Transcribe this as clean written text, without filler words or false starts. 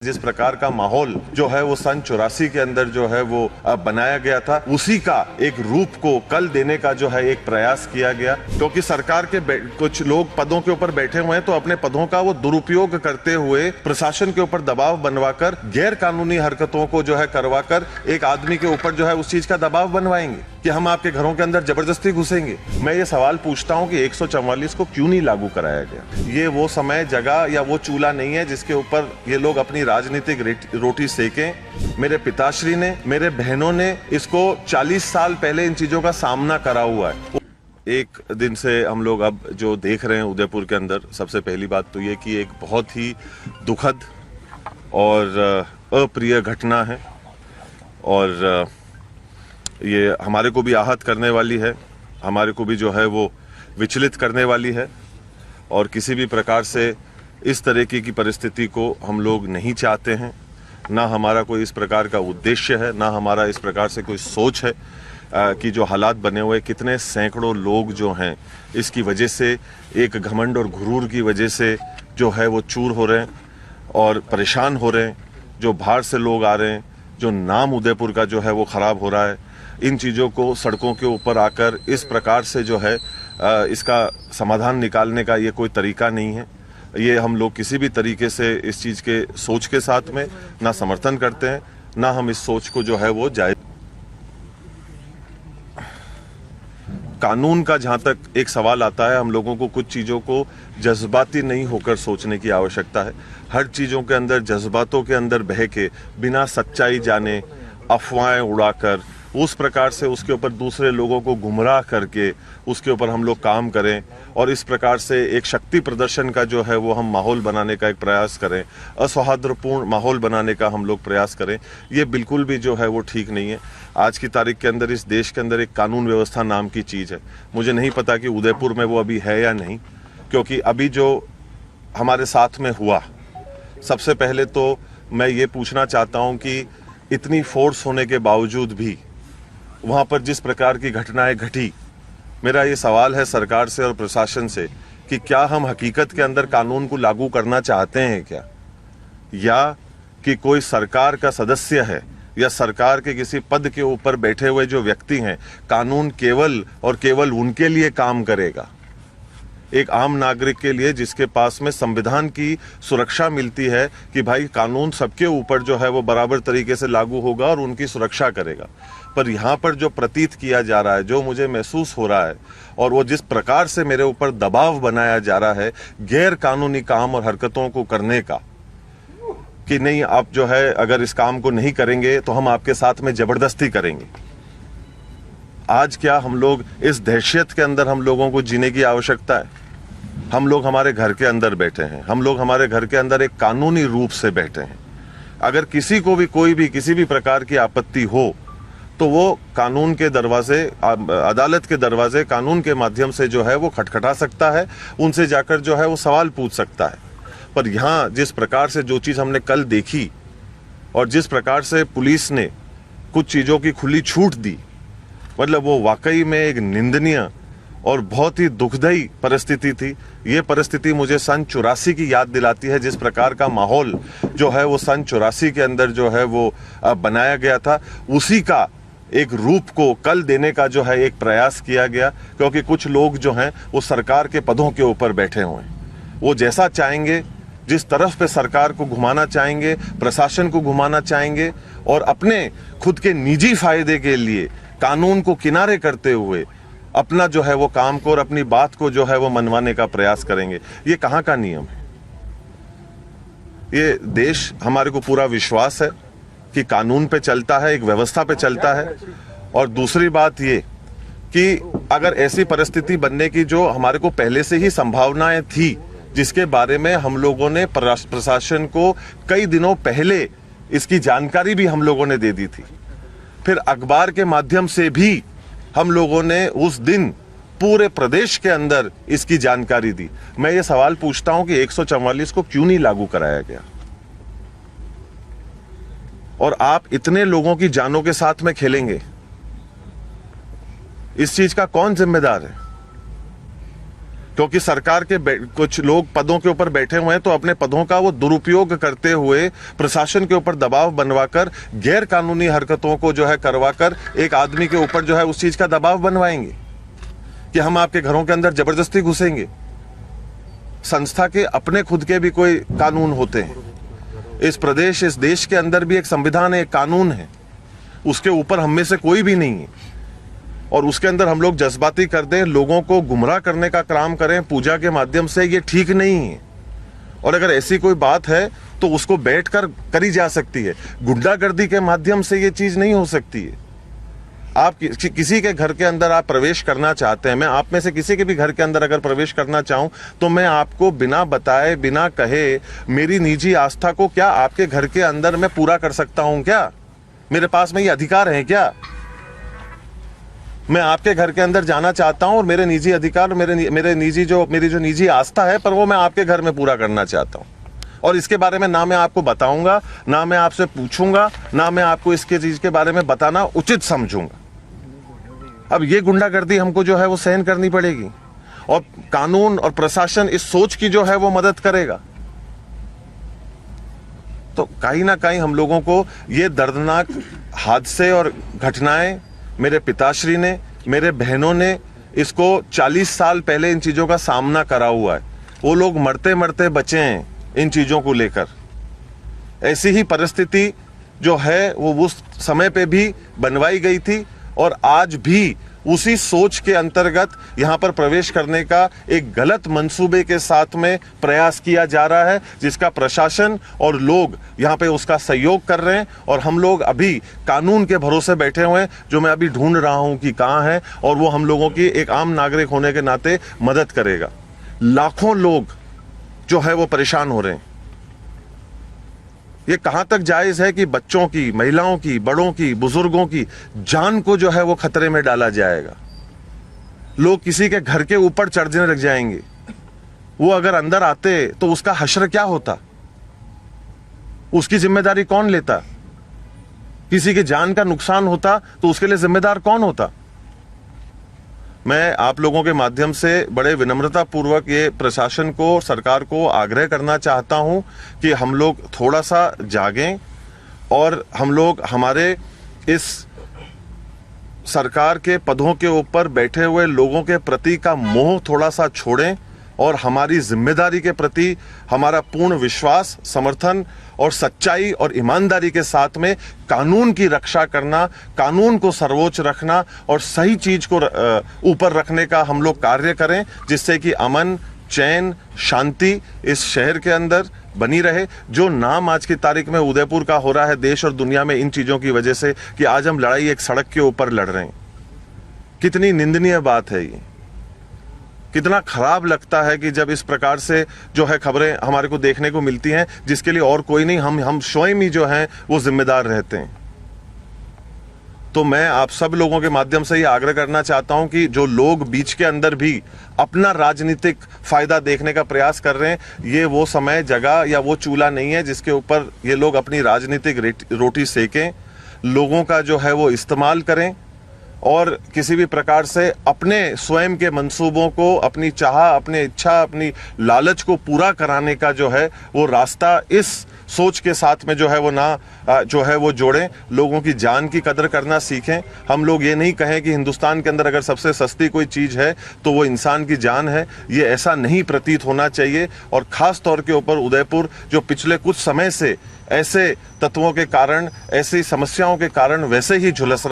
जिस प्रकार का माहौल जो है वो सन 84 के अंदर जो है वो बनाया गया था, उसी का एक रूप को कल देने का जो है एक प्रयास किया गया। क्योंकि सरकार के कुछ लोग पदों के ऊपर बैठे हुए हैं, तो अपने पदों का वो दुरुपयोग करते हुए प्रशासन के ऊपर दबाव बनवाकर गैर कानूनी हरकतों को जो है करवाकर एक आदमी के ऊपर जो है उस चीज का दबाव बनवाएंगे कि हम आपके घरों के अंदर जबरदस्ती घुसेंगे। मैं ये सवाल पूछता हूं कि 144 को क्यों नहीं लागू कराया गया। ये वो समय, जगह या वो चूल्हा नहीं है जिसके ऊपर ये लोग अपनी राजनीतिक रोटी सेकें। मेरे पिताश्री ने, मेरे बहनों ने इसको 40 साल पहले इन चीजों का सामना करा हुआ है। एक दिन से हम लोग अब जो देख रहे हैं उदयपुर के अंदर, सबसे पहली बात तो ये कि एक बहुत ही दुखद और अप्रिय घटना है और ये हमारे को भी आहत करने वाली है, हमारे को भी जो है वो विचलित करने वाली है। और किसी भी प्रकार से इस तरीके की परिस्थिति को हम लोग नहीं चाहते हैं। ना हमारा कोई इस प्रकार का उद्देश्य है, ना हमारा इस प्रकार से कोई सोच है कि जो हालात बने हुए, कितने सैकड़ों लोग जो हैं इसकी वजह से, एक घमंड और गुरूर की वजह से जो है वो चूर हो रहे हैं और परेशान हो रहे हैं। जो बाहर से लोग आ रहे हैं, जो नाम उदयपुर का जो है वो ख़राब हो रहा है। इन चीज़ों को सड़कों के ऊपर आकर इस प्रकार से जो है इसका समाधान निकालने का ये कोई तरीका नहीं है। ये हम लोग किसी भी तरीके से इस चीज़ के सोच के साथ में ना समर्थन करते हैं, ना हम इस सोच को जो है वो जायज़। कानून का जहाँ तक एक सवाल आता है, हम लोगों को कुछ चीज़ों को जज्बाती नहीं होकर सोचने की आवश्यकता है। हर चीज़ों के अंदर जज्बातों के अंदर बह के, बिना सच्चाई जाने अफवाहें उड़ाकर, उस प्रकार से उसके ऊपर दूसरे लोगों को गुमराह करके उसके ऊपर हम लोग काम करें और इस प्रकार से एक शक्ति प्रदर्शन का जो है वो हम माहौल बनाने का एक प्रयास करें, असौहार्दपूर्ण माहौल बनाने का हम लोग प्रयास करें, ये बिल्कुल भी जो है वो ठीक नहीं है। आज की तारीख के अंदर इस देश के अंदर एक कानून व्यवस्था नाम की चीज़ है। मुझे नहीं पता कि उदयपुर में वो अभी है या नहीं, क्योंकि अभी जो हमारे साथ में हुआ, सबसे पहले तो मैं ये पूछना चाहता हूँ कि इतनी फोर्स होने के बावजूद भी वहाँ पर जिस प्रकार की घटनाएं घटी, मेरा ये सवाल है सरकार से और प्रशासन से कि क्या हम हकीकत के अंदर कानून को लागू करना चाहते हैं क्या, या कि कोई सरकार का सदस्य है या सरकार के किसी पद के ऊपर बैठे हुए जो व्यक्ति हैं, कानून केवल और केवल उनके लिए काम करेगा। एक आम नागरिक के लिए जिसके पास में संविधान की सुरक्षा मिलती है कि भाई कानून सबके ऊपर जो है वो बराबर तरीके से लागू होगा और उनकी सुरक्षा करेगा। पर यहाँ पर जो प्रतीत किया जा रहा है, जो मुझे महसूस हो रहा है और वो जिस प्रकार से मेरे ऊपर दबाव बनाया जा रहा है गैर कानूनी काम और हरकतों को करने का, कि नहीं आप जो है अगर इस काम को नहीं करेंगे तो हम आपके साथ में जबरदस्ती करेंगे। आज क्या हम लोग इस दहशत के अंदर हम लोगों को जीने की आवश्यकता है? हम लोग हमारे घर के अंदर बैठे हैं, हम लोग हमारे घर के अंदर एक कानूनी रूप से बैठे हैं। अगर किसी को भी कोई भी किसी भी प्रकार की आपत्ति हो तो वो कानून के दरवाजे, अदालत के दरवाजे, कानून के माध्यम से जो है वो खटखटा सकता है, उनसे जाकर जो है वो सवाल पूछ सकता है। पर यहाँ जिस प्रकार से जो चीज़ हमने कल देखी और जिस प्रकार से पुलिस ने कुछ चीज़ों की खुली छूट दी, मतलब वो वाकई में एक निंदनीय और बहुत ही दुखदायी परिस्थिति थी। ये परिस्थिति मुझे सन 84 की याद दिलाती है, जिस प्रकार का माहौल जो है वो सन 84 के अंदर जो है वो बनाया गया था, उसी का एक रूप को कल देने का जो है एक प्रयास किया गया। क्योंकि कुछ लोग जो हैं वो सरकार के पदों के ऊपर बैठे हुए हैं, वो जैसा चाहेंगे, जिस तरफ पे सरकार को घुमाना चाहेंगे, प्रशासन को घुमाना चाहेंगे और अपने खुद के निजी फायदे के लिए कानून को किनारे करते हुए अपना जो है वो काम को और अपनी बात को जो है वो मनवाने का प्रयास करेंगे। ये कहाँ का नियम है? ये देश, हमारे को पूरा विश्वास है कि कानून पे चलता है, एक व्यवस्था पे चलता है। और दूसरी बात ये कि अगर ऐसी परिस्थिति बनने की जो हमारे को पहले से ही संभावनाएं थी, जिसके बारे में हम लोगों ने प्रशासन को कई दिनों पहले इसकी जानकारी भी हम लोगों ने दे दी थी, फिर अखबार के माध्यम से भी हम लोगों ने उस दिन पूरे प्रदेश के अंदर इसकी जानकारी दी। मैं ये सवाल पूछता हूं कि 144 को क्यों नहीं लागू कराया गया? और आप इतने लोगों की जानों के साथ में खेलेंगे, इस चीज का कौन जिम्मेदार है? क्योंकि सरकार के कुछ लोग पदों के ऊपर बैठे हुए हैं, तो अपने पदों का वो दुरुपयोग करते हुए प्रशासन के ऊपर दबाव बनवाकर गैर कानूनी हरकतों को जो है करवाकर एक आदमी के ऊपर जो है उस चीज का दबाव बनवाएंगे कि हम आपके घरों के अंदर जबरदस्ती घुसेंगे। संस्था के अपने खुद के भी कोई कानून होते हैं। इस प्रदेश, इस देश के अंदर भी एक संविधान है, एक कानून है, उसके ऊपर हम में से कोई भी नहीं है। और उसके अंदर हम लोग जज्बाती कर दें, लोगों को गुमराह करने का काम करें पूजा के माध्यम से, ये ठीक नहीं है। और अगर ऐसी कोई बात है तो उसको बैठकर करी जा सकती है, गुंडागर्दी के माध्यम से ये चीज नहीं हो सकती है। आप किसी के घर के अंदर आप प्रवेश करना चाहते हैं, मैं आप में से किसी के भी घर के अंदर अगर प्रवेश करना चाहूं तो मैं आपको बिना बताए, बिना कहे, मेरी निजी आस्था को क्या आपके घर के अंदर मैं पूरा कर सकता हूं? क्या मेरे पास में ये अधिकार है? क्या मैं आपके घर के अंदर जाना चाहता हूं और मेरे निजी अधिकार, मेरी जो निजी आस्था है, पर वो मैं आपके घर में पूरा करना चाहता हूं, और इसके बारे में ना मैं आपको बताऊंगा, ना मैं आपसे पूछूंगा, ना मैं आपको इसके चीज के बारे में बताना उचित समझूंगा। अब ये गुंडागर्दी हमको जो है वो सहन करनी पड़ेगी, और कानून और प्रशासन इस सोच की जो है वो मदद करेगा। तो कहीं ना कहीं हम लोगों को ये दर्दनाक हादसे और घटनाएं, मेरे पिताश्री ने, मेरे बहनों ने इसको 40 साल पहले इन चीजों का सामना करा हुआ है। वो लोग मरते मरते बचे हैं इन चीजों को लेकर। ऐसी ही परिस्थिति जो है वो उस समय पे भी बनवाई गई थी, और आज भी उसी सोच के अंतर्गत यहां पर प्रवेश करने का एक गलत मंसूबे के साथ में प्रयास किया जा रहा है, जिसका प्रशासन और लोग यहां पे उसका सहयोग कर रहे हैं। और हम लोग अभी कानून के भरोसे बैठे हुए हैं, जो मैं अभी ढूंढ रहा हूं कि कहां है, और वो हम लोगों की एक आम नागरिक होने के नाते मदद करेगा। लाखों लोग जो है वो परेशान हो रहे हैं। ये कहां तक जायज है कि बच्चों की, महिलाओं की, बड़ों की, बुजुर्गों की जान को जो है वो खतरे में डाला जाएगा? लोग किसी के घर के ऊपर चढ़ने लग जाएंगे। वो अगर अंदर आते तो उसका हश्र क्या होता? उसकी जिम्मेदारी कौन लेता? किसी की जान का नुकसान होता तो उसके लिए जिम्मेदार कौन होता? मैं आप लोगों के माध्यम से बड़े विनम्रता पूर्वक ये प्रशासन को, सरकार को आग्रह करना चाहता हूं कि हम लोग थोड़ा सा जागें, और हम लोग हमारे इस सरकार के पदों के ऊपर बैठे हुए लोगों के प्रति का मोह थोड़ा सा छोड़ें, और हमारी जिम्मेदारी के प्रति हमारा पूर्ण विश्वास, समर्थन और सच्चाई और ईमानदारी के साथ में कानून की रक्षा करना, कानून को सर्वोच्च रखना और सही चीज को ऊपर रखने का हम लोग कार्य करें, जिससे कि अमन, चैन, शांति इस शहर के अंदर बनी रहे। जो नाम आज की तारीख में उदयपुर का हो रहा है देश और दुनिया में इन चीजों की वजह से, कि आज हम लड़ाई एक सड़क के ऊपर लड़ रहे हैं, कितनी निंदनीय बात है ये। कितना खराब लगता है कि जब इस प्रकार से जो है खबरें हमारे को देखने को मिलती हैं, जिसके लिए और कोई नहीं, हम स्वयं ही जो हैं वो जिम्मेदार रहते हैं। तो मैं आप सब लोगों के माध्यम से ये आग्रह करना चाहता हूं कि जो लोग बीच के अंदर भी अपना राजनीतिक फायदा देखने का प्रयास कर रहे हैं, ये वो समय, जगह या वो चूल्हा नहीं है जिसके ऊपर ये लोग अपनी राजनीतिक रोटी सेकें। लोगों का जो है वो इस्तेमाल करें, और किसी भी प्रकार से अपने स्वयं के मंसूबों को, अपनी चाह, अपनी इच्छा, अपनी लालच को पूरा कराने का जो है वो रास्ता इस सोच के साथ में जो है वो ना जो है वो जोड़ें। लोगों की जान की कदर करना सीखें। हम लोग ये नहीं कहें कि हिंदुस्तान के अंदर अगर सबसे सस्ती कोई चीज है तो वो इंसान की जान है, ये ऐसा नहीं प्रतीत होना चाहिए। और खास तौर के ऊपर उदयपुर, जो पिछले कुछ समय से ऐसे तत्वों के कारण, ऐसी समस्याओं के कारण वैसे ही झुलस